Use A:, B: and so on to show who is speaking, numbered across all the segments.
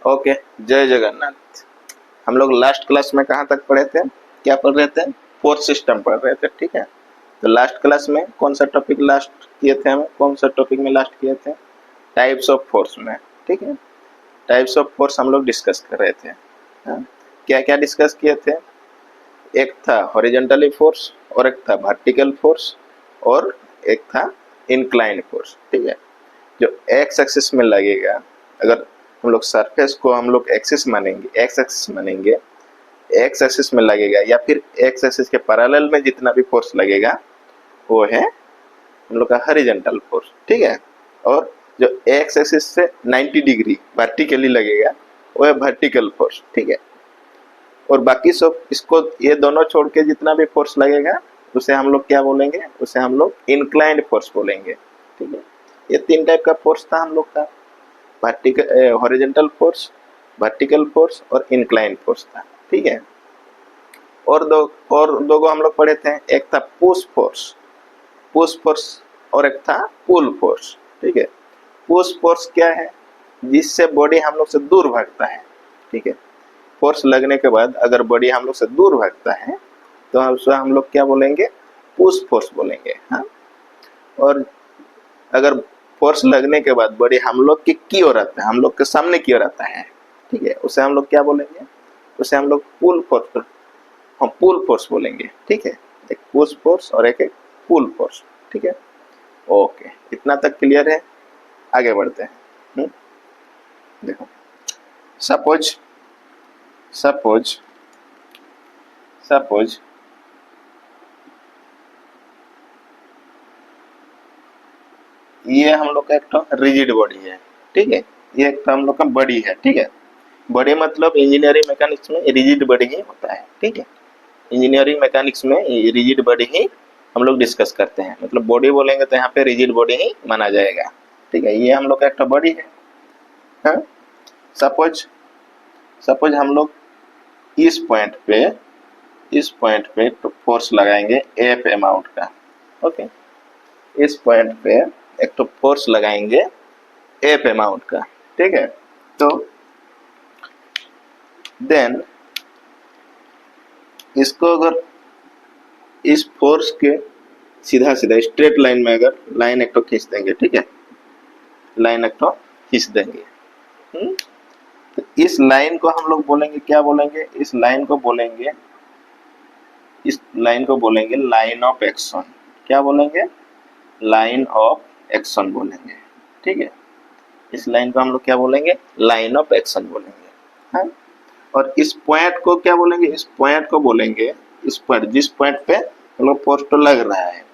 A: Okay, जय जगन्नाथ। हम लोग लास्ट क्लास में कहाँ तक पढ़े थे? क्या पढ़ रहे थे? फोर्स सिस्टम पढ़ रहे थे, ठीक है। तो लास्ट क्लास में कौन सा टॉपिक लास्ट किए थे? हमें कौन सा टॉपिक में लास्ट किए थे? टाइप्स ऑफ फोर्स में, ठीक है। टाइप्स ऑफ फोर्स हम लोग डिस्कस कर रहे थे। हाँ? क्या क्या डिस्कस किए थे? एक था हॉरिजॉन्टली फोर्स, और एक था वर्टिकल फोर्स, और एक था इंक्लाइन फोर्स, ठीक है। जो एक्स एक्सिस में लगेगा, अगर हम लोग सरफेस को हम लोग एक्सिस मानेंगे, एक्स एक्सिस मानेंगे, एक्स एक्सिस में लगेगा या फिर एक्स एक्सिस के पैरेलल में जितना भी फोर्स लगेगा वो है हम लोग का हॉरिजॉन्टल फोर्स, ठीक है। और जो एक्स एक्सिस से 90 डिग्री वर्टिकली लगेगा वो है वर्टिकल फोर्स, ठीक है। और बाकी सब इसको ये दोनों छोड़ के जितना भी फोर्स लगेगा उसे हम लोग क्या बोलेंगे? उसे हम लोग इंक्लाइंड फोर्स बोलेंगे, ठीक है। ये तीन टाइप का फोर्स था हम लोग का, vertical horizontal force, vertical force और इंक्लाइन फोर्स था, ठीक है। और दो को हम लोग पढ़े थे, एक था पुश फोर्स और एक था पुल फोर्स, ठीक है। पुश फोर्स क्या है? जिससे बॉडी हम लोग से दूर भागता है, ठीक है। फोर्स लगने के बाद अगर बॉडी हम लोग से दूर भागता है तो हम लोग क्या बोलेंगे? पुश फोर्स बोलेंगे, हाँ। और अगर फोर्स लगने के बाद बॉडी हम लोग की ओर आता है, हम लोग के सामने की ओर आता है, ठीक है, उसे हम लोग क्या बोलेंगे? उसे हम लोग पुल फोर्स, हम पुल फोर्स बोलेंगे, ठीक है। एक पुश फोर्स और एक पुल फोर्स, ठीक है। ओके, इतना तक क्लियर है? आगे बढ़ते हैं। देखो, सपोज सपोज सपोज ये हम लोग का एक तो रिजिड बॉडी है, ठीक है। ये एक तो हम लोग का बॉडी है, ठीक है। बॉडी मतलब इंजीनियरिंग मैकेनिक्स में रिजिड बॉडी ही होता है, ठीक है। इंजीनियरिंग मैकेनिक्स में रिजिड बॉडी ही हम लोग डिस्कस करते हैं, मतलब बॉडी बोलेंगे तो यहाँ पे रिजिड बॉडी ही माना जाएगा, ठीक है। ये हम लोग का एक तो बॉडी है, हाँ। सपोज सपोज हम लोग इस पॉइंट पे तो फोर्स लगाएंगे एफ अमाउंट का, ओके। इस पॉइंट पे एक तो फोर्स लगाएंगे एफ अमाउंट का, ठीक है। तो देन इसको अगर इस फोर्स के सीधा सीधा स्ट्रेट लाइन में अगर लाइन एक तो खींच देंगे, ठीक है, लाइन एक तो खींच देंगे, तो इस लाइन को हम लोग बोलेंगे, क्या बोलेंगे? इस लाइन को बोलेंगे लाइन ऑफ एक्शन। क्या बोलेंगे? लाइन ऑफ एक्शन बोलेंगे, ठीक है। इस लाइन को हम लोग क्या बोलेंगे? लाइन ऑफ एक्शन बोलेंगे, हाँ। और इस पॉइंट को क्या बोलेंगे? इस पॉइंट को बोलेंगे, इस पॉइंट, जिस पॉइंट पे हम लोग फोर्स तो लग रहा है,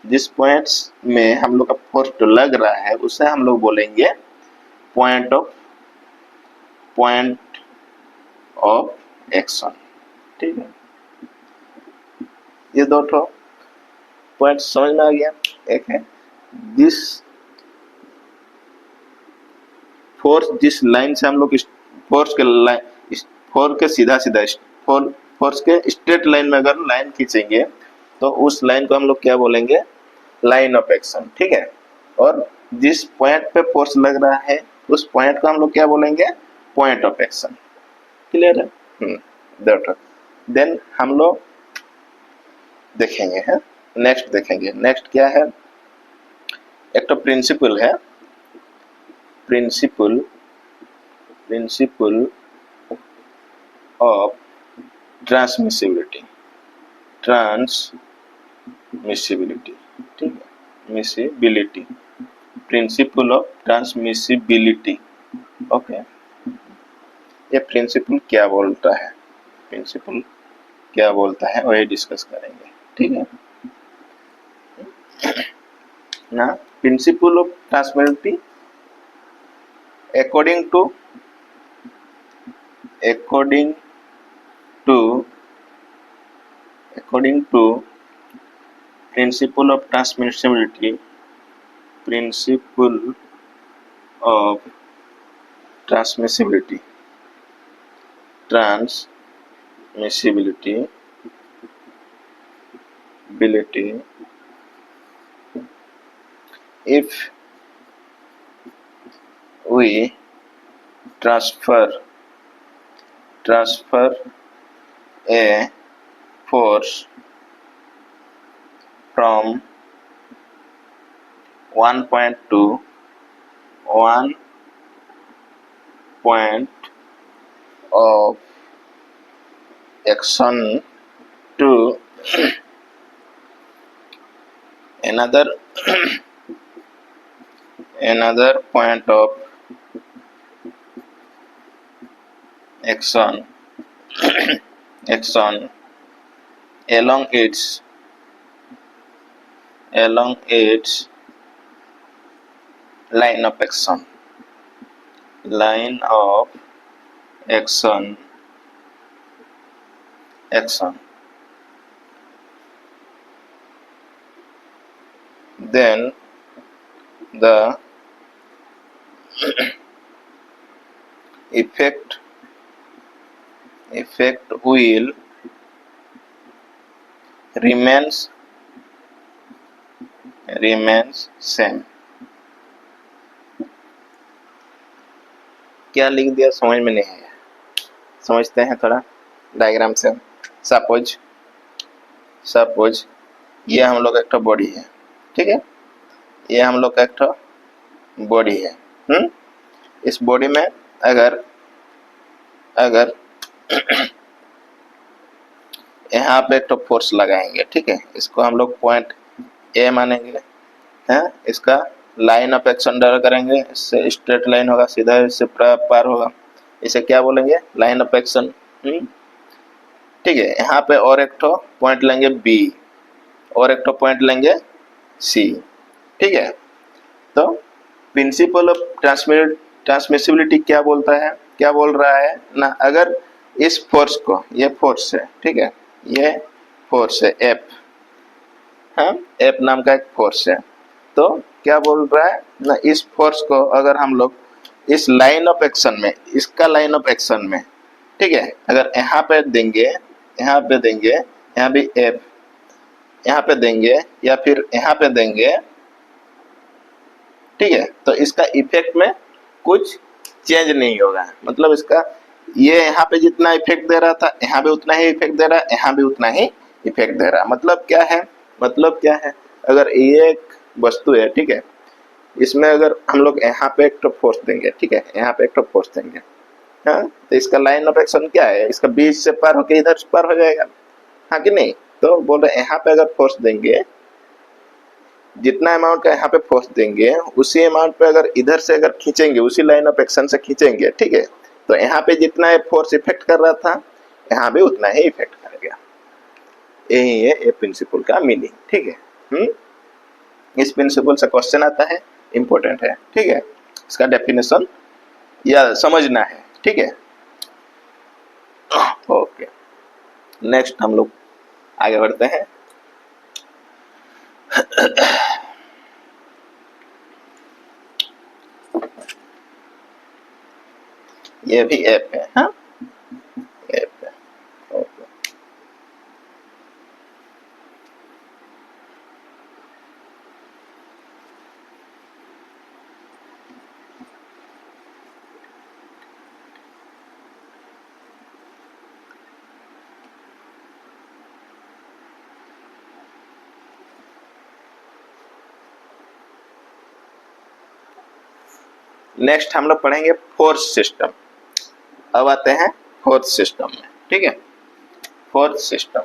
A: जिस पॉइंट में हम लोग का फोर्स तो लग रहा है उसे हम लोग बोलेंगे पॉइंट ऑफ एक्शन, ठीक है। ये दो ठो पॉइंट समझ में आ गया। एक है दिस फोर्स, जिस लाइन से हम लोग फोर्स के लाइन, फोर्स के सीधा सीधा फोर्स के स्ट्रेट लाइन में अगर लाइन खींचेंगे तो उस लाइन को हम लोग क्या बोलेंगे? लाइन ऑफ एक्शन, ठीक है। और जिस पॉइंट पे फोर्स लग रहा है उस पॉइंट को हम लोग क्या बोलेंगे? Point of action. क्लियर है? देन हम लोग देखेंगे, है नेक्स्ट देखेंगे। नेक्स्ट क्या है? एक तो प्रिंसिपल है, प्रिंसिपल ऑफ ट्रांसमिसिबिलिटी, ठीक है, miscibility, principle of transmissibility, okay. ये प्रिंसिपल क्या बोलता है? प्रिंसिपल क्या बोलता है वही डिस्कस करेंगे, ठीक है ना। Principle of transmissibility according to principle of transmissibility, principle of transmissibility, if we transfer a force from one point to one point of action to another point of action along its line of action then the effect will remains same। क्या लिख दिया समझ में नहीं आया, समझते हैं थोड़ा डायग्राम से। सपोज ये हम लोग एक बॉडी है, ठीक है, ये हम लोग का एक बॉडी है। इस बॉडी में अगर यहाँ पे एक फोर्स लगाएंगे, ठीक है, इसको हम लोग पॉइंट ए मानेंगे, हैं, इसका लाइन ऑफ एक्शन ड्रा करेंगे, इससे स्ट्रेट लाइन होगा, सीधा इससे पार होगा, इसे क्या बोलेंगे, लाइन ऑफ एक्शन। ठीक है, यहाँ पे और एक पॉइंट लेंगे बी और एक पॉइंट लेंगे सी। ठीक है, तो प्रिंसिपल ऑफ ट्रांसमिसिबिलिटी क्या बोलता है, क्या बोल रहा है ना, अगर इस फोर्स को, ये फोर्स है, ठीक है, ये फोर्स है एफ, हाँ, एफ नाम का एक फोर्स है, तो क्या बोल रहा है ना, इस फोर्स को अगर हम लोग इस लाइन ऑफ एक्शन में, इसका लाइन ऑफ एक्शन में, ठीक है, अगर यहाँ पे देंगे, यहाँ भी एफ, यहाँ पे देंगे या फिर यहाँ पे देंगे, ठीक है, तो इसका इफेक्ट में कुछ चेंज नहीं होगा, मतलब इसका ये यहाँ पे जितना इफेक्ट दे रहा था यहाँ भी उतना ही इफेक्ट दे रहा है, यहाँ भी उतना ही इफेक्ट दे रहा है। मतलब क्या है, अगर ये एक वस्तु है, ठीक है, इसमें अगर हम लोग यहाँ पे एक फोर्स देंगे, ठीक है, यहाँ पे एक फोर्स देंगे, हाँ, तो इसका लाइन ऑफ एक्शन क्या है, इसका बीच से पार होकर इधर पार हो जाएगा, हाँ कि नहीं। तो बोल रहे यहाँ पे अगर फोर्स देंगे, जितना अमाउंट का यहाँ पे फोर्स देंगे उसी अमाउंट पे अगर इधर से अगर खींचेंगे, उसी लाइन ऑफ एक्शन से खींचेंगे, ठीक है, तो यहाँ पे जितना फोर्स इफेक्ट कर रहा था यहाँ भी उतना ही इफेक्ट करेगा। यही है ये प्रिंसिपल का मीनिंग, ठीक है। इस प्रिंसिपल से क्वेश्चन आता है, इंपॉर्टेंट है, ठीक है, इसका डेफिनेशन या समझना है, ठीक है। ओके, नेक्स्ट हम लोग आगे बढ़ते हैं। ये भी ऐप है, हाँ, ऐप है, ओके। नेक्स्ट हम लोग पढ़ेंगे फोर्स सिस्टम। अब आते हैं फोर्स सिस्टम में, ठीक है, फोर्स सिस्टम,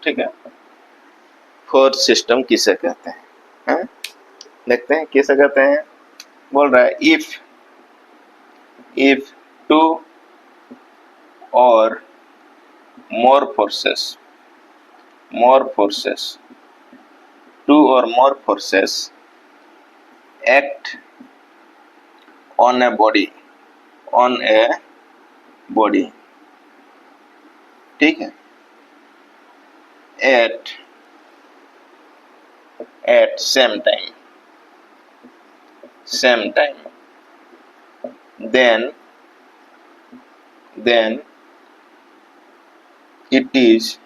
A: ठीक है। फोर्स सिस्टम किसे कहते हैं, देखते हैं किसे कहते हैं। बोल रहा है इफ टू और more forces, two or more forces act on a body, ठीक है, at same time, then it is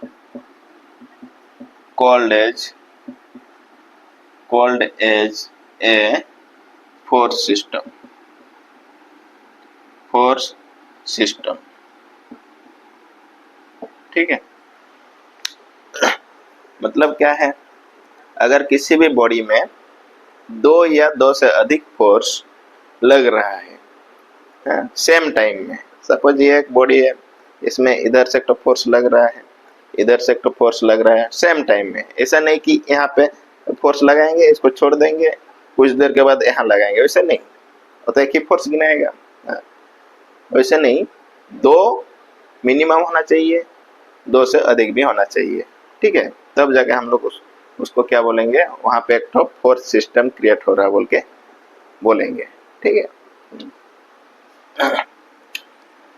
A: called as a force system, ठीक है। मतलब क्या है, अगर किसी भी बॉडी में दो या दो से अधिक फोर्स लग रहा है सेम टाइम में, सपोज ये एक बॉडी है, इसमें इधर से एक फोर्स लग रहा है, इधर से एक फोर्स लग रहा है सेम टाइम में। ऐसा नहीं कि यहाँ पे फोर्स लगाएंगे, इसको छोड़ देंगे, कुछ देर के बाद यहाँ लगाएंगे, वैसे नहीं, तो एक ही फोर्स गिनाएगा। वैसे नहीं, दो मिनिमम होना चाहिए, दो से अधिक भी होना चाहिए, ठीक है। तब जाके हम लोग उसको क्या बोलेंगे, वहां पे एक तो फोर्स सिस्टम क्रिएट हो रहा है बोल के बोलेंगे, ठीक है।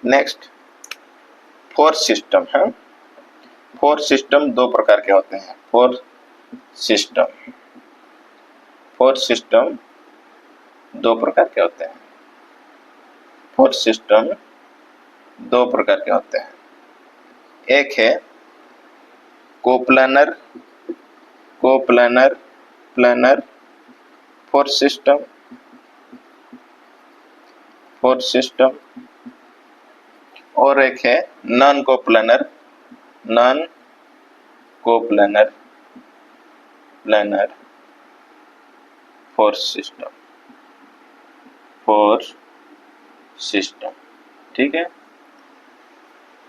A: नेक्स्ट फोर्स सिस्टम है। फोर्स सिस्टम दो प्रकार के होते हैं। फोर्स सिस्टम दो प्रकार के होते हैं। फोर्स सिस्टम दो प्रकार के होते हैं। एक है कोप्लानर फोर्स सिस्टम, और एक है नॉन कोप्लानर फोर्स सिस्टम, ठीक है।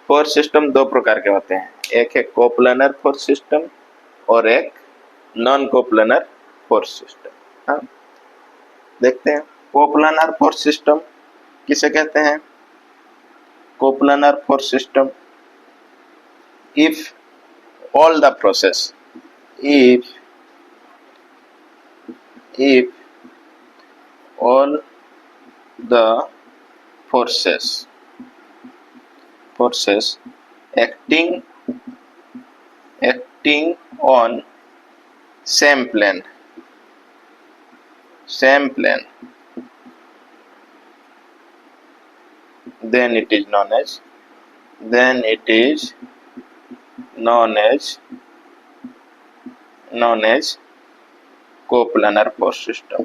A: फोर्स सिस्टम दो प्रकार के होते हैं, एक है कोप्लानर फोर्स सिस्टम और एक नॉन कोप्लानर फोर्स सिस्टम। हाँ, देखते हैं कोप्लानर फोर्स सिस्टम किसे कहते हैं। Coplanar force system, if all the process, if all the forces acting on same plane, then it is known as coplanar force system।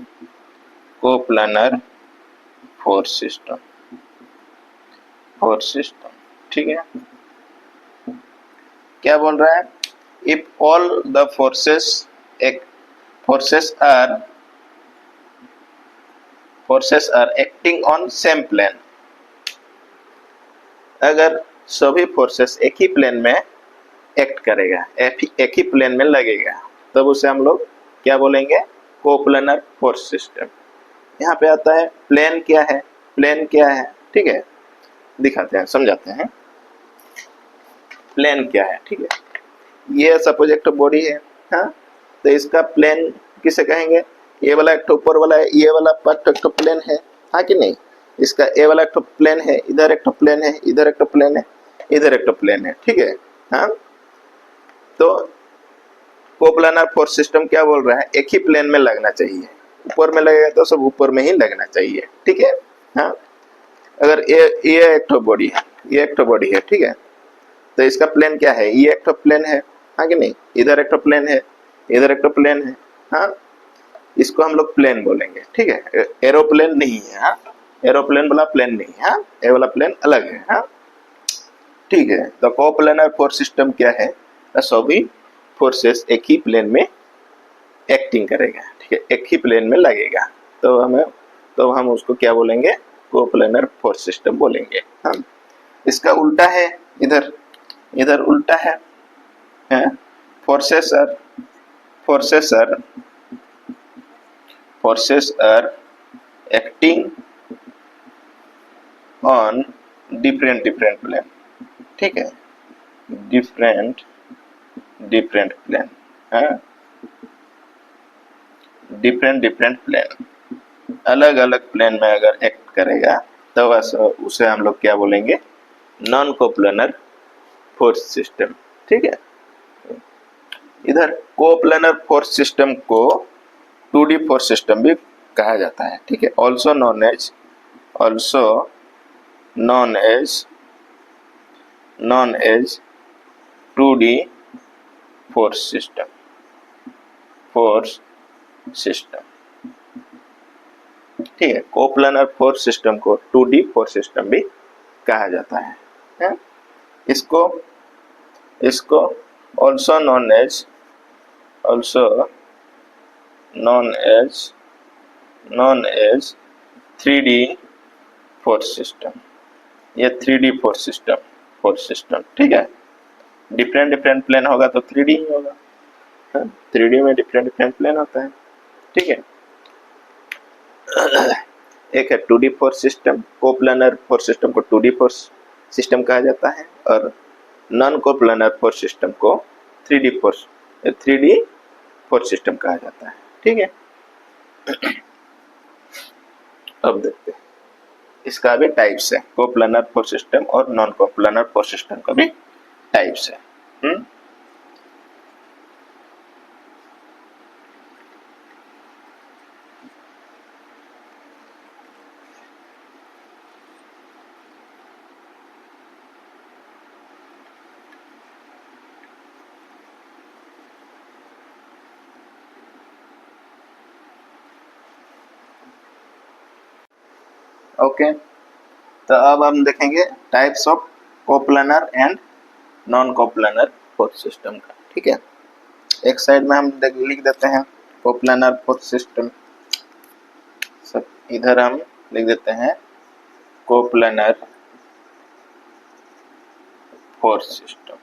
A: ठीक है। क्या बोल रहा है, if all the forces are acting on same plane, अगर सभी forces एक ही प्लेन में एक्ट करेगा, एक ही प्लेन में लगेगा, तब उसे हम लोग क्या बोलेंगे, कोप्लानर फोर्स सिस्टम। यहाँ पे आता है प्लेन क्या है, ठीक है, दिखाते हैं, समझाते हैं प्लेन क्या है, ठीक है। ये सपोज एक तो बॉडी है, हाँ, तो इसका प्लेन किसे कहेंगे, ये वाला एक तो ऊपर वाला है, ये वाला पार्ट एक तो प्लेन है, हाँ कि नहीं। इसका ए वाला एक तो प्लेन है, इधर एक तो प्लेन है, इधर एक तो प्लेन है, इधर एक तो प्लेन है, ठीक है। हाँ, तो कोप्लानर फोर्स सिस्टम क्या बोल रहा है, एक ही प्लेन में लगना चाहिए, ऊपर में लगेगा तो सब ऊपर में ही लगना चाहिए, ठीक है। हाँ, अगर ये एक तो बॉडी है, ये एक तो बॉडी है, ठीक है, तो इसका प्लेन क्या है, ये एक तो प्लेन है, हाँ कि नहीं, इधर एक तो प्लेन है, इधर एक तो प्लेन है, हाँ, इसको हम लोग प्लेन बोलेंगे, ठीक है। एरोप्लेन नहीं है, हाँ, एरोप्लेन वाला प्लेन नहीं है, हाँ, ये वाला प्लेन अलग है, हाँ, ठीक है। तो कोप्लानर फोर्स सिस्टम क्या है, सभी फोर्सेस एक ही प्लेन में एक्टिंग करेगा, ठीक है, एक ही प्लेन में लगेगा, तो हम उसको क्या बोलेंगे, कोप्लानर फोर्स सिस्टम बोलेंगे। हम इसका उल्टा है, इधर उल्टा है, forces are acting on different plane, ठीक है, डिफरेंट प्लेन, डिफरेंट प्लेन, अलग अलग प्लेन में अगर एक्ट करेगा तो उसे हम लोग क्या बोलेंगे, नॉन कोप्लानर फोर्स सिस्टम, ठीक है। इधर कोप्लानर फोर्स सिस्टम को 2D फोर्स सिस्टम भी कहा जाता है, ठीक है, also known as 2D force system, force system. ठीक है, कोप्लानर फोर्स सिस्टम को 2D फोर्स सिस्टम भी कहा जाता है? इसको इसको also known as 3D force system. ये 3D फोर्स सिस्टम, ठीक है। डिफरेंट प्लेन होगा तो 3D ही होगा, 3D में डिफरेंट प्लेन होता है, ठीक है। एक है 2D force system, coplanar force system को 2D फोर्स सिस्टम कहा जाता है, और नॉन कोप्लानर फोर्स सिस्टम को 3D फोर्स सिस्टम कहा जाता है, ठीक है। अब देखते हैं इसका भी टाइप्स है, कोप्लानर फोर्स सिस्टम और नॉन कोप्लानर फोर्स सिस्टम का भी टाइप्स है। ओके, तो अब हम देखेंगे types of coplanar and non coplanar force system का, ठीक है। एक साइड में हम लिख देते हैं कोप्लानर फोर्स सिस्टम, सब इधर हम लिख देते हैं कोप्लानर फोर्स सिस्टम,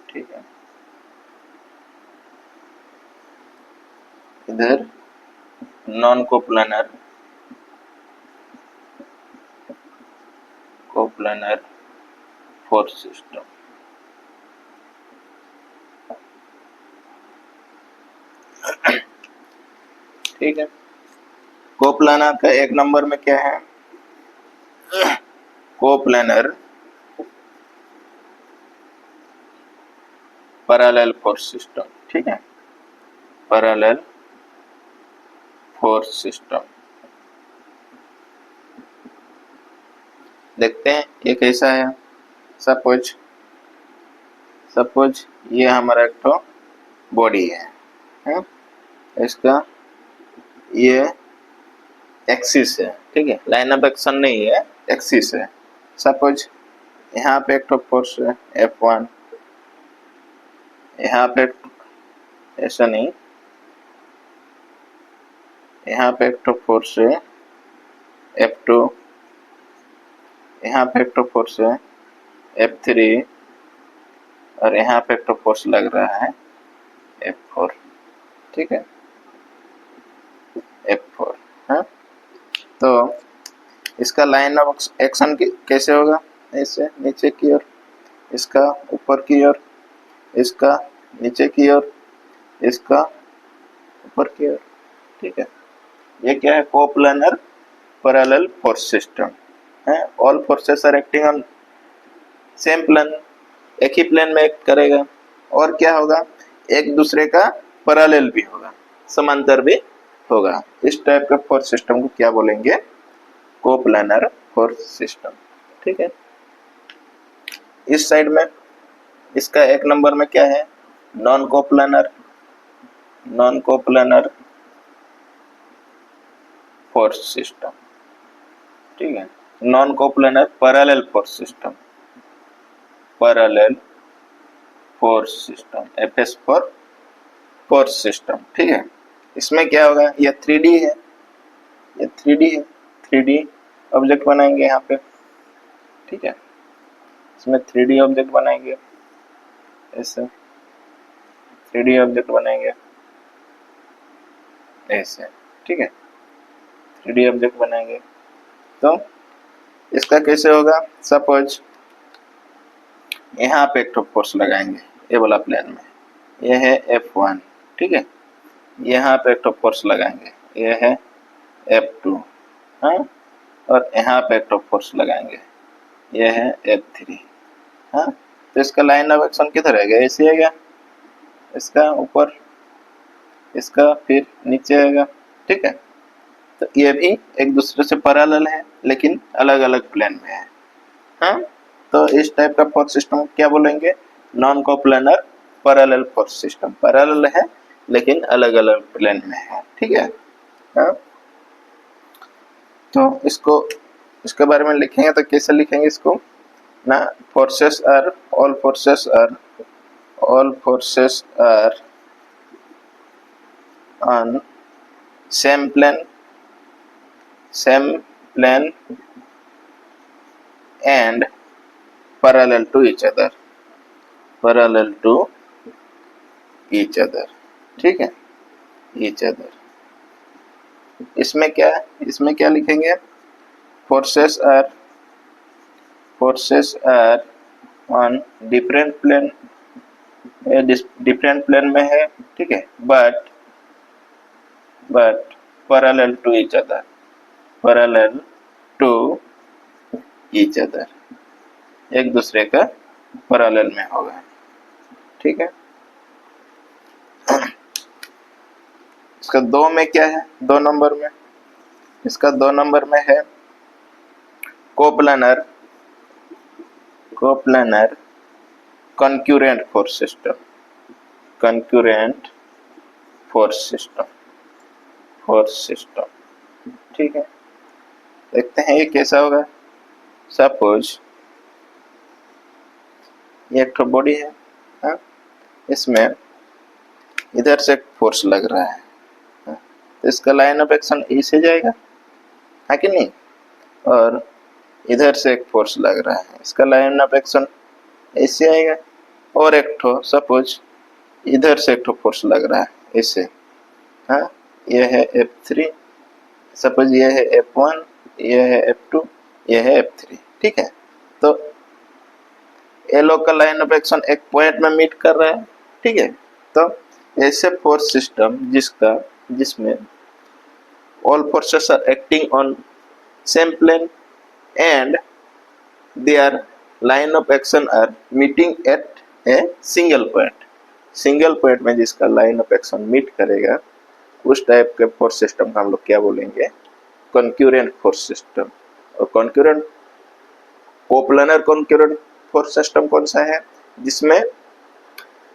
A: ठीक है। इधर नॉन कोप्लानर फोर्स सिस्टम, ठीक है। कोप्लानर का एक नंबर में क्या है? कोप्लानर पैरेलल फोर्स सिस्टम, ठीक है, पैरेलल फोर्स सिस्टम। देखते हैं ये कैसा है। सपोज ये हमारा एक तो बॉडी है? इसका ये एक्सिस है, ठीक है, लाइन ऑफ एक्शन नहीं है, एक्सिस है। सपोज यहाँ पे एक तो फोर्स है F1, यहाँ पे ऐसा नहीं, यहाँ पे एक तो फोर्स है F2, यहाँ पे एक तो फोर्स है F3, और यहाँ पे एक तो फोर्स लग रहा है F4, ठीक है, F4। हाँ, तो इसका लाइन ऑफ एक्शन कैसे होगा? ऐसे नीचे की ओर, इसका ऊपर की ओर, इसका नीचे की ओर, इसका ऊपर की ओर, ठीक है। ये क्या है? कोप्लानर पैरेलल फोर्स सिस्टम है। All forces are acting on same plane, एक ही प्लेन में एक्ट करेगा, और क्या होगा? एक दूसरे का पैरेलल भी होगा, समांतर भी होगा। इस टाइप का फोर्स सिस्टम को क्या बोलेंगे? कोप्लानर फोर्स सिस्टम, ठीक है। इस साइड में इसका एक नंबर में क्या है? नॉन कोप्लानर फोर्स सिस्टम, ठीक है। Non coplanar parallel force system, FS for force system, ठीक है। इसमें क्या होगा? ये 3D है, ये 3D ऑब्जेक्ट बनाएंगे यहाँ पे, ठीक है। इसमें 3D ऑब्जेक्ट बनाएंगे, ऐसे 3D ऑब्जेक्ट बनाएंगे ऐसे, ठीक है, 3D ऑब्जेक्ट बनाएंगे। तो इसका कैसे होगा? सपोज यहाँ पे एक तो फोर्स लगाएंगे ये वाला प्लेन में, ये है F1, ठीक है। यहाँ पे एक तो फोर्स लगाएंगे, ये है F2, हाँ, और यहाँ पे एक तो फोर्स लगाएंगे, ये है F3, हाँ। तो इसका लाइन ऑफ एक्शन किधर है? ऐसे है क्या? इसका ऊपर, इसका फिर नीचे आएगा, ठीक है। तो ये भी एक दूसरे से पैरेलल है, लेकिन अलग अलग प्लेन में है, हाँ। तो इस टाइप का फोर्स सिस्टम क्या बोलेंगे? Non coplanar parallel force system, parallel है लेकिन अलग अलग प्लेन में है, ठीक है। हाँ? तो इसको इसके बारे में लिखेंगे तो कैसे लिखेंगे इसको ना, forces are all forces are on same plane and parallel to each other, ठीक है, ईच अदर। इसमें क्या लिखेंगे, forces are on different plane में है, ठीक है, but parallel to each other, एक दूसरे का पैरेलल में होगा, ठीक है। इसका 2 में क्या है, 2 नंबर में, इसका 2 नंबर में है कोप्लानर कंक्यूरेंट फोर्स सिस्टम, ठीक है। देखते हैं ये कैसा होगा। सपोज ये एक तो बॉडी है, हाँ? इसमें इधर से फोर्स लग रहा है, हाँ? तो इसका लाइन ऑफ एक्शन ए से जाएगा, है कि नहीं, और इधर से एक फोर्स लग रहा है, इसका लाइन ऑफ एक्शन ऐसे आएगा, और एक ठो सपोज इधर से एक ठो फोर्स लग रहा है ऐसे, हाँ, ये है F3, सपोज ये है F1, ये है F2, ये है F3, ठीक है। तो ये लोग का लाइन ऑफ एक्शन एक पॉइंट में मीट कर रहा है, ठीक है। तो ऐसे फोर्स सिस्टम जिसमें all forces are acting on same plane and their line of action are meeting at a single point में जिसका लाइन ऑफ एक्शन मीट करेगा, उस टाइप के फोर्स सिस्टम का हम लोग क्या बोलेंगे, कंक्यूरेंट फोर्स सिस्टम। और कोप्लानर कंक्यूरेंट फोर्स सिस्टम कौन सा है, जिसमें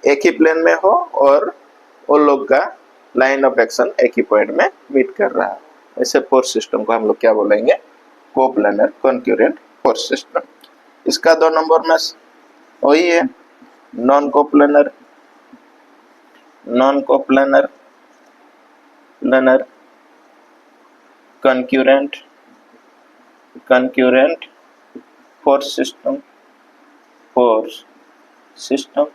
A: एक ही प्लेन में हो और उन लोग का लाइन ऑफ एक्शन एक ही पॉइंट में मीट कर रहा है, ऐसे फोर्स सिस्टम को हम लोग क्या बोलेंगे, कोप्लानर कंक्यूरेंट फोर्स सिस्टम। इसका 2 नंबर में वही है नॉन कोप्लानर कंक्यूरेंट फोर्स सिस्टम।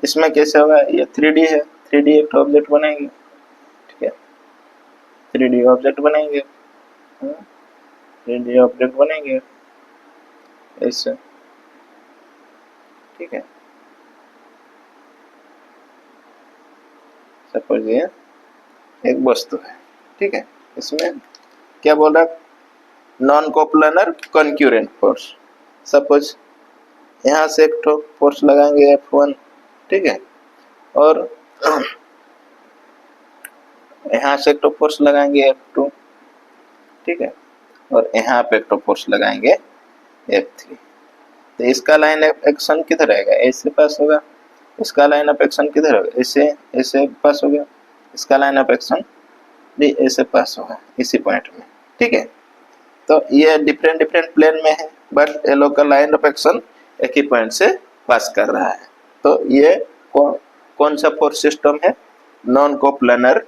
A: इसमें कैसे होगा, ये 3D है, 3D एक ऑब्जेक्ट बनाएंगे, ठीक है, 3D ऑब्जेक्ट बनाएंगे, 3D ऑब्जेक्ट बनाएंगे ऐसे, ठीक है। सपोज ये एक वस्तु है, ठीक है, इसमें क्या बोल रहा, नॉन कोप्लानर कंक्यूरेंट फोर्स। सपोज यहाँ से एक ठो फोर्स लगाएंगे F1, ठीक है, और यहाँ से एक तो फोर्स लगाएंगे F2, ठीक है, और यहाँ पे एक तो फोर्स लगाएंगे F3। तो इसका लाइन ऑफ एक्शन किधर आएगा, ऐसे पास होगा, इसका लाइन ऑफ एक्शन किधर होगा, ऐसे पास हो गया, इसका लाइन ऑफ एक्शन भी ऐसे पास होगा इसी पॉइंट में, ठीक है। तो ये डिफरेंट प्लेन में है, बट ये लोग का लाइन ऑफ एक्शन एक ही पॉइंट से पास कर रहा है। तो ये कौन सा फोर्स सिस्टम है, नॉन कोप्लानर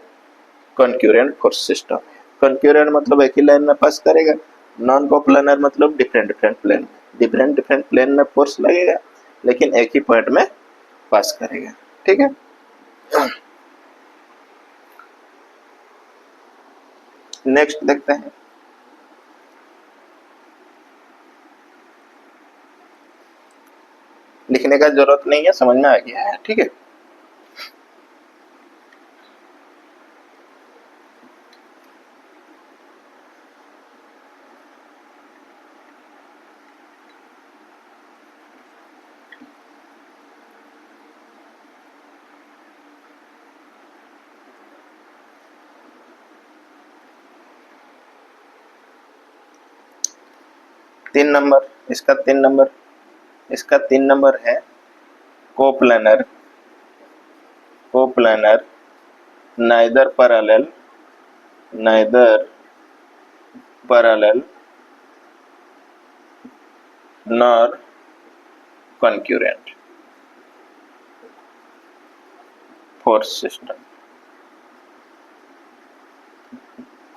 A: कंक्यूरेंट फोर्स सिस्टम है। कंक्यूरेंट मतलब एक ही लाइन में पास करेगा, नॉन कोप्लानर मतलब डिफरेंट प्लेन में फोर्स लगेगा लेकिन एक ही पॉइंट में पास करेगा, ठीक है। नेक्स्ट देखते हैं, लिखने का जरूरत नहीं है, समझ में आ गया है, ठीक है। तीन नंबर, इसका 3 नंबर, इसका 3 नंबर है coplanar, coplanar neither parallel, neither parallel nor concurrent force system.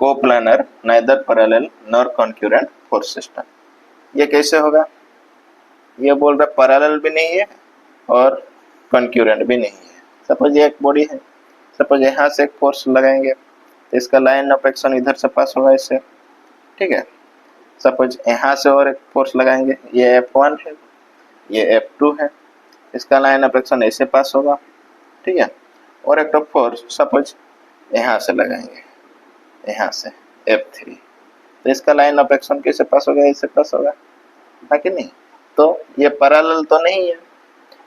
A: Coplanar neither parallel nor concurrent force system. ये कैसे होगा? ये बोल रहा पैरेलल भी नहीं है और concurrent भी नहीं है। सपोज ये एक बॉडी है, सपोज यहाँ से एक फोर्स लगाएंगे तो इसका लाइन ऑफ एक्शन इधर से पास होगा इससे, ठीक है। सपोज यहाँ से और एक फोर्स लगाएंगे, ये F1 है, ये F2 है, इसका लाइन ऑफ एक्शन ऐसे पास होगा, ठीक है। और एक तो फोर्स सपोज यहाँ से लगाएंगे, यहाँ से F3, तो इसका लाइन ऑफ एक्शन कैसे पास होगा? ऐसे पास होगा, है कि नहीं? तो ये पैरेलल तो नहीं है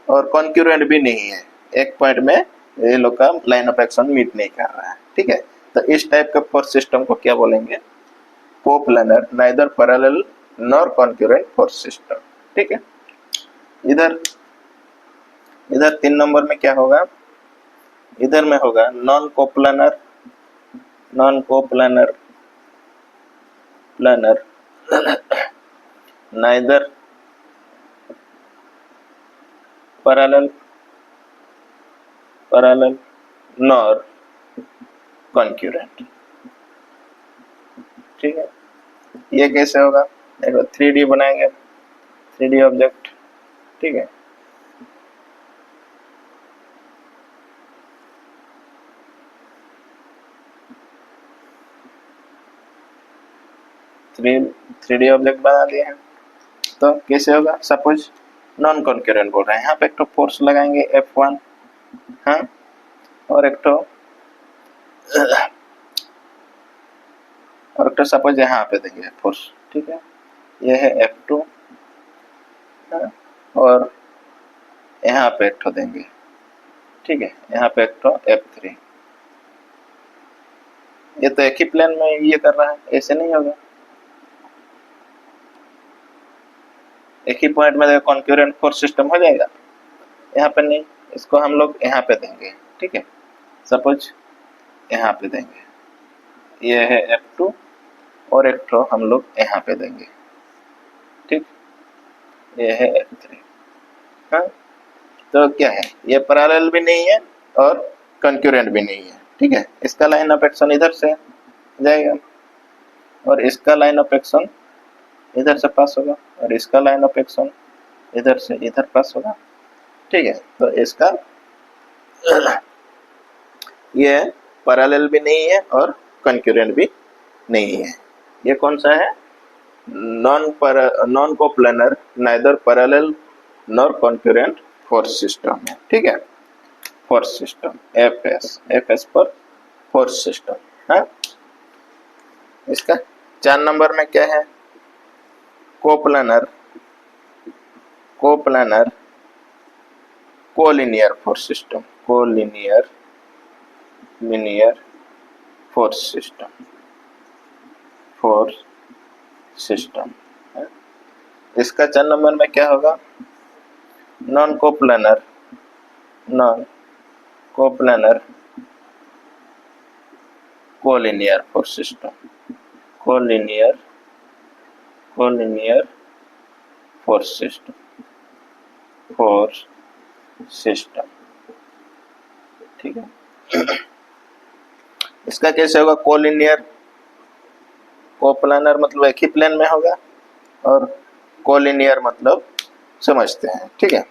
A: और कॉन्क्यूरेंट भी नहीं है, एक पॉइंट में ये लोग का लाइन ऑफ एक्शन मीट नहीं कर रहा है, ठीक है। तो इस टाइप का फोर्स सिस्टम को क्या बोलेंगे? Coplanar neither parallel nor concurrent force system, ठीक है। इधर 3 नंबर में क्या होगा? इधर में होगा non coplanar, non coplanar planar neither parallel nor concurrent, ठीक है। ये कैसे होगा? देखो 3D बनाएंगे, 3D ऑब्जेक्ट, ठीक है। थ्री डी ऑब्जेक्ट बना दिए हैं, तो कैसे होगा? सपोज नॉन कॉन्क्यूरेंट बोल रहे हैं, यहाँ पे एक तो फोर्स लगाएंगे F1, हाँ, और एक तो सपोज यहाँ पे देंगे फोर्स, ठीक है। ये है F2, हाँ, और यहाँ पे एक तो देंगे, ठीक है, यहाँ पे एक तो F3। ये तो एक ही प्लेन में ये कर रहा है, ऐसे नहीं होगा। एक ही पॉइंट में कॉन्क्यूरेंट फोर्स सिस्टम हो जाएगा, यहाँ पे नहीं, इसको हम लोग यहाँ पे देंगे, ठीक है। सपोज यहाँ पे देंगे, ये है F2 और एक तो हम लोग यहाँ पे देंगे, ठीक, ये है F3, हाँ। तो क्या है? ये पैरेलल भी नहीं है और कॉन्क्यूरेंट भी नहीं है, ठीक है। इसका लाइन ऑफ एक्शन इधर से जाएगा और इसका लाइन ऑफ एक्शन इधर से पास होगा और इसका लाइन ऑफ एक्शन इधर से इधर पास होगा, ठीक है। तो इसका ये पैरेलल भी नहीं है और कॉन्क्यूरेंट भी नहीं है। ये कौन सा है? Non coplanar neither parallel nor concurrent force system है, ठीक है। फोर्स सिस्टम एफएस पर फोर्स सिस्टम है। इसका 4 नंबर में क्या है? Coplanar collinear force system, collinear force system है। इसका 4 नंबर में क्या होगा? Non coplanar collinear force system, collinear force system, ठीक है। इसका कैसे होगा? कोलिनियर, कोप्लानर मतलब एक ही प्लेन में होगा और कोलिनियर मतलब समझते हैं, ठीक है।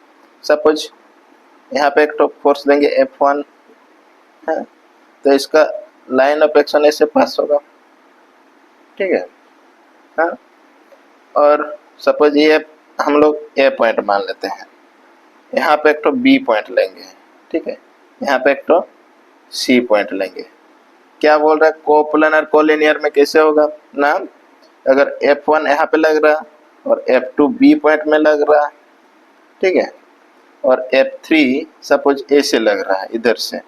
A: सपोज यहाँ पे एक तो फोर्स देंगे F1 है, तो इसका लाइन ऑफ एक्शन ऐसे पास होगा, ठीक है, हाँ। और सपोज ये हम लोग A पॉइंट मान लेते हैं, यहाँ पे एक तो B पॉइंट लेंगे, ठीक है, यहाँ पे एक तो C पॉइंट लेंगे। क्या बोल रहा है? कोप्लानर कोलिनियर में कैसे होगा ना? अगर F1 यहाँ पे लग रहा और F2 B पॉइंट में लग रहा, ठीक है, और F3 सपोज ऐसे लग रहा है इधर से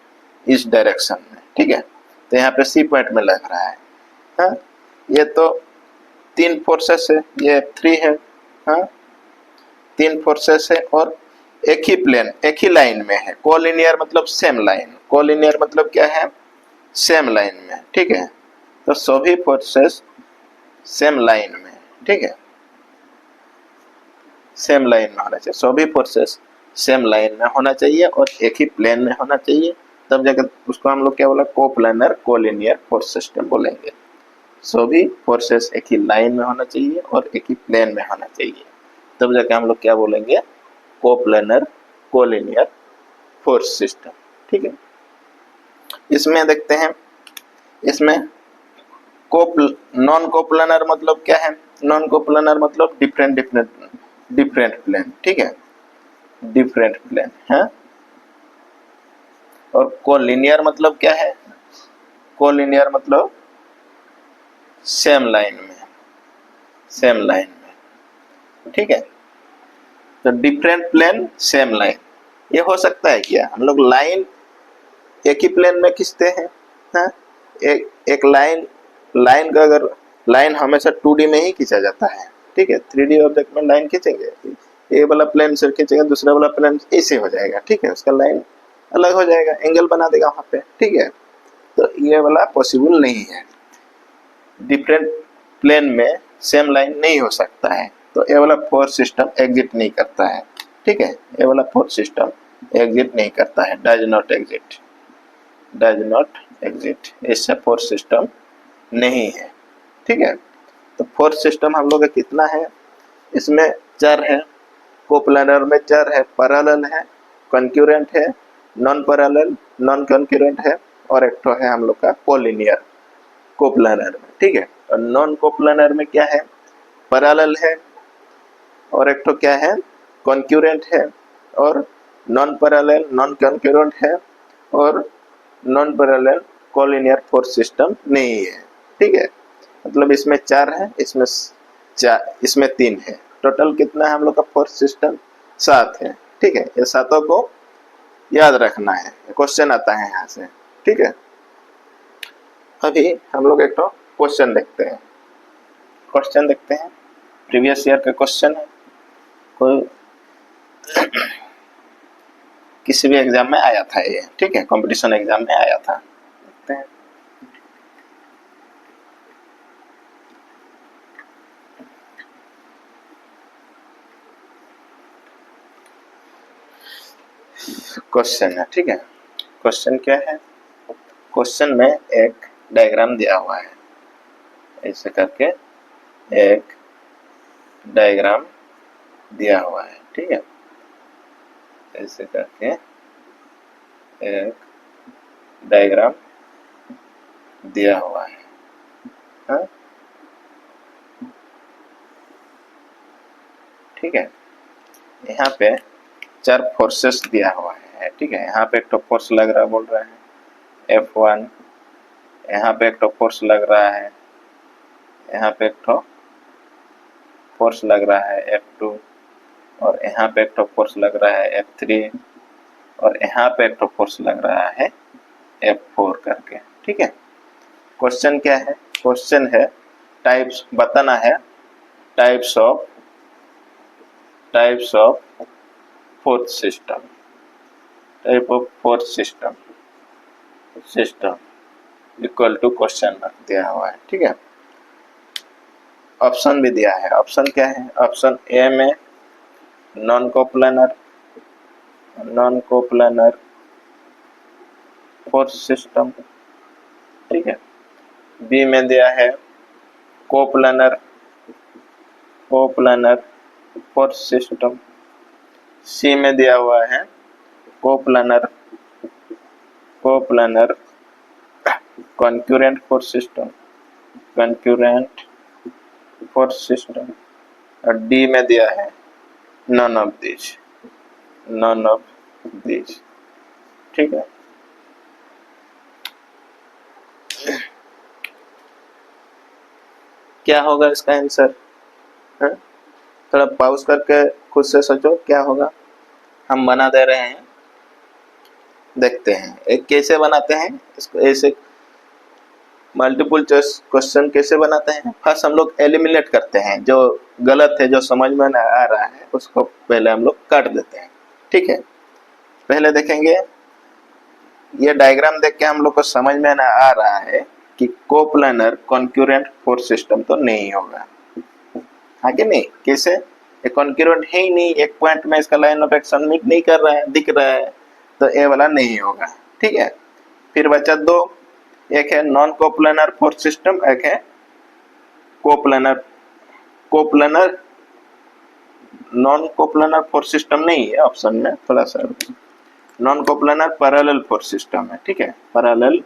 A: इस डायरेक्शन में, ठीक है, तो यहाँ पे C पॉइंट में लग रहा है, हाँ। ये तो 3 फोर्सेस है, ये F3 है, हाँ। तीन फोर्सेस है और एक ही प्लेन, एक ही लाइन में है। कोलिनियर मतलब सेम लाइन, कोलिनियर मतलब क्या है, सेम लाइन में, ठीक है। तो सभी फोर्सेस सेम लाइन में, ठीक है, सेम लाइन में होना चाहिए, सभी फोर्सेस सेम लाइन में होना चाहिए और एक ही प्लेन में होना चाहिए, तब जाकर उसको हम लोग क्या बोला, कोप्लानर कोलिनियर फोर्स सिस्टम बोलेंगे। सभी फोर्सेस एक ही लाइन में होना चाहिए और एक ही प्लेन में होना चाहिए, तब जाके हम लोग क्या बोलेंगे, कोप्लानर कोलिनियर फोर्स सिस्टम, ठीक है। इसमें देखते हैं, इसमें नॉन कोप्लानर मतलब क्या है, नॉन कोप्लानर मतलब डिफरेंट प्लेन, ठीक है, डिफरेंट प्लेन है। और कोलिनियर मतलब क्या है, कोलिनियर मतलब सेम लाइन में, सेम लाइन में, ठीक है। तो डिफरेंट प्लेन सेम लाइन, ये हो सकता है क्या, हम लोग लाइन एक ही प्लेन में खींचते हैं, हाँ? एक लाइन का अगर लाइन हमेशा 2D में ही खींचा जाता है, ठीक है। 3D ऑब्जेक्ट में लाइन खींचेंगे, ये वाला प्लेन से खींचेंगे, दूसरा वाला प्लेन ऐसे हो जाएगा, ठीक है, उसका लाइन अलग हो जाएगा, एंगल बना देगा वहां पे, ठीक है। तो ये वाला पॉसिबल नहीं है, डिफरेंट प्लेन में सेम लाइन नहीं हो सकता है, तो ये वाला फोर्स सिस्टम एग्जिट नहीं करता है, ठीक है, ये वाला फोर्स सिस्टम एग्जिट नहीं करता है, डज नॉट एग्जिट, इससे फोर्स सिस्टम नहीं है, ठीक है। तो फोर्स सिस्टम हम लोग का कितना है, इसमें चार है, कोप्लानर में चार है, पैरेलल है, कॉन्करेंट है, नॉन पैरेलल, नॉन कॉन्करेंट है, और एक तो है हम लोग का कोलिनियर कोप्लानर में, ठीक है। और नॉन कोप्लानर में क्या है, पैरेलल है, और एक तो क्या है, कॉन्करेंट है, और नॉन पैरेलल नॉन कॉन्करेंट है, और non parallel collinear force system नहीं है, ठीक है। मतलब इसमें चार है, इसमें तीन है, टोटल कितना है हम लोग का फोर्स सिस्टम, 7 है, ठीक है। ये सातों को याद रखना है, क्वेश्चन आता है यहाँ से, ठीक है। अभी हम लोग एक तो क्वेश्चन देखते हैं, प्रीवियस ईयर का क्वेश्चन है, कोई किसी भी एग्जाम में आया था ये, ठीक है, कंपटीशन एग्जाम में आया था, देखते हैं। क्वेश्चन है, ठीक है, क्वेश्चन क्या है, क्वेश्चन में एक डायग्राम दिया हुआ है, ऐसे करके एक डायग्राम दिया हुआ है, ठीक है, ऐसे करके एक डायग्राम दिया हुआ है, हाँ? ठीक है। यहाँ पे चार फोर्सेस दिया हुआ है, ठीक है। यहाँ पे एक तो फोर्स लग रहा है, बोल रहा है F1, यहाँ पे एक तो फोर्स लग रहा है, यहाँ पे एक तो फोर्स लग रहा है F2, और यहाँ पे एक तो फोर्स लग रहा है F3, और यहाँ पे एक तो फोर्स लग रहा है F4 करके, ठीक है। क्वेश्चन क्या है, क्वेश्चन है टाइप्स बताना है, types of force system, type of force system equal to question दिया हुआ है, ठीक है। ऑप्शन भी दिया है, ऑप्शन क्या है, ऑप्शन ए में नॉन कोप्लानर फोर्स सिस्टम, ठीक है। बी में दिया है कोप्लानर फोर्स सिस्टम, सी में दिया हुआ है कोप्लानर कॉन्करेंट फोर्स सिस्टम, और डी में दिया है नॉन ऑफ दिस, ठीक है। क्या होगा इसका आंसर, थोड़ा पॉज करके खुद से सोचो क्या होगा। हम बना दे रहे हैं, देखते हैं एक कैसे बनाते हैं इसको, ऐसे मल्टीपल चॉइस क्वेश्चन कैसे बनाते हैं, फर्स्ट हम लोग एलिमिनेट करते हैं, जो गलत है जो समझ में ना आ रहा है उसको पहले हम लोग काट देते हैं। ठीक है, पहले देखेंगे ये डायग्राम देख के हम लोग को समझ में ना आ रहा है कि कोप्लानर कॉन्करेंट फोर्स सिस्टम तो नहीं होगा, आगे नहीं, कैसे, ये कॉन्करेंट है ही नहीं, एक पॉइंट में इसका लाइन ऑफ एक्शन मीट नहीं कर रहा है, दिख रहा है, तो ये वाला नहीं होगा। ठीक है, फिर बचा दो, एक है नॉन कोप्लानर फोर्स सिस्टम, एक है coplanar. Coplanar non coplanar force system नहीं है ऑप्शन में, थोड़ा सा non coplanar parallel force system है। ठीक है, पैरेलल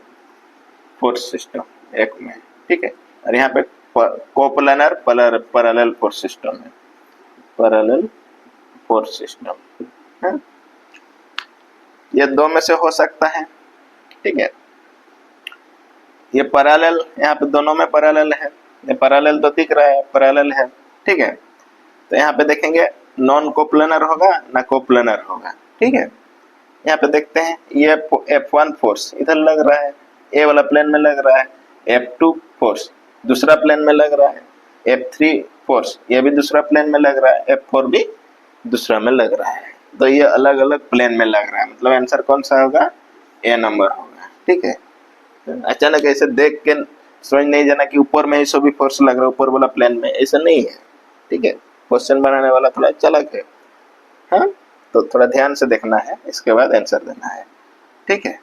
A: फोर्स सिस्टम एक में। ठीक है, और यहाँ पे कोप्लानर पैरेलल फोर्स सिस्टम है, पैरेलल फोर्स सिस्टम है, ये दो में से हो सकता है। ठीक है, ये पैरेलल, यहाँ पे दोनों में पैरेलल है, ये पैरेलल तो दिख रहा है, पैरेलल है। ठीक है, तो यहाँ पे देखेंगे नॉन कोप्लानर होगा ना कोप्लानर होगा। ठीक है, यहाँ पे देखते हैं ये F1 फोर्स इधर लग रहा है, ए वाला प्लेन में लग रहा है, F2 फोर्स दूसरा प्लेन में लग रहा है, F3 फोर्स ये भी दूसरा प्लेन में लग रहा है, F4 भी दूसरा में लग रहा है, तो ये अलग अलग प्लेन में लग रहा है, मतलब आंसर कौन सा होगा, ए नंबर होगा। ठीक है, अचानक ऐसे देख के समझ नहीं जाना कि ऊपर में ही सभी फोर्स लग रहा है, ऊपर वाला प्लेन में, ऐसा नहीं है। ठीक है, क्वेश्चन बनाने वाला थोड़ा चालाक है, हाँ, तो थोड़ा ध्यान से देखना है, इसके बाद आंसर देना है। ठीक है,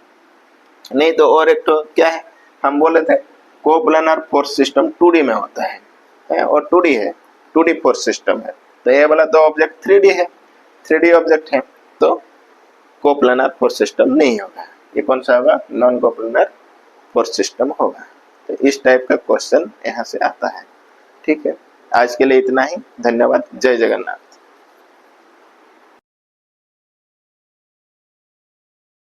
A: नहीं तो और एक तो क्या है, हम बोले थे कोप्लानर फोर्स सिस्टम 2D में होता है और 2D है, 2D फोर्स सिस्टम है, तो ये वाला तो ऑब्जेक्ट 3D है, 3D ऑब्जेक्ट है, तो कोप्लानर फोर्स सिस्टम नहीं होगा, ये कौन सा होगा, नॉन कोप्लानर फोर्स सिस्टम होगा। तो इस टाइप का क्वेश्चन यहाँ से आता है। ठीक है, आज के लिए इतना ही, धन्यवाद, जय जगन्नाथ।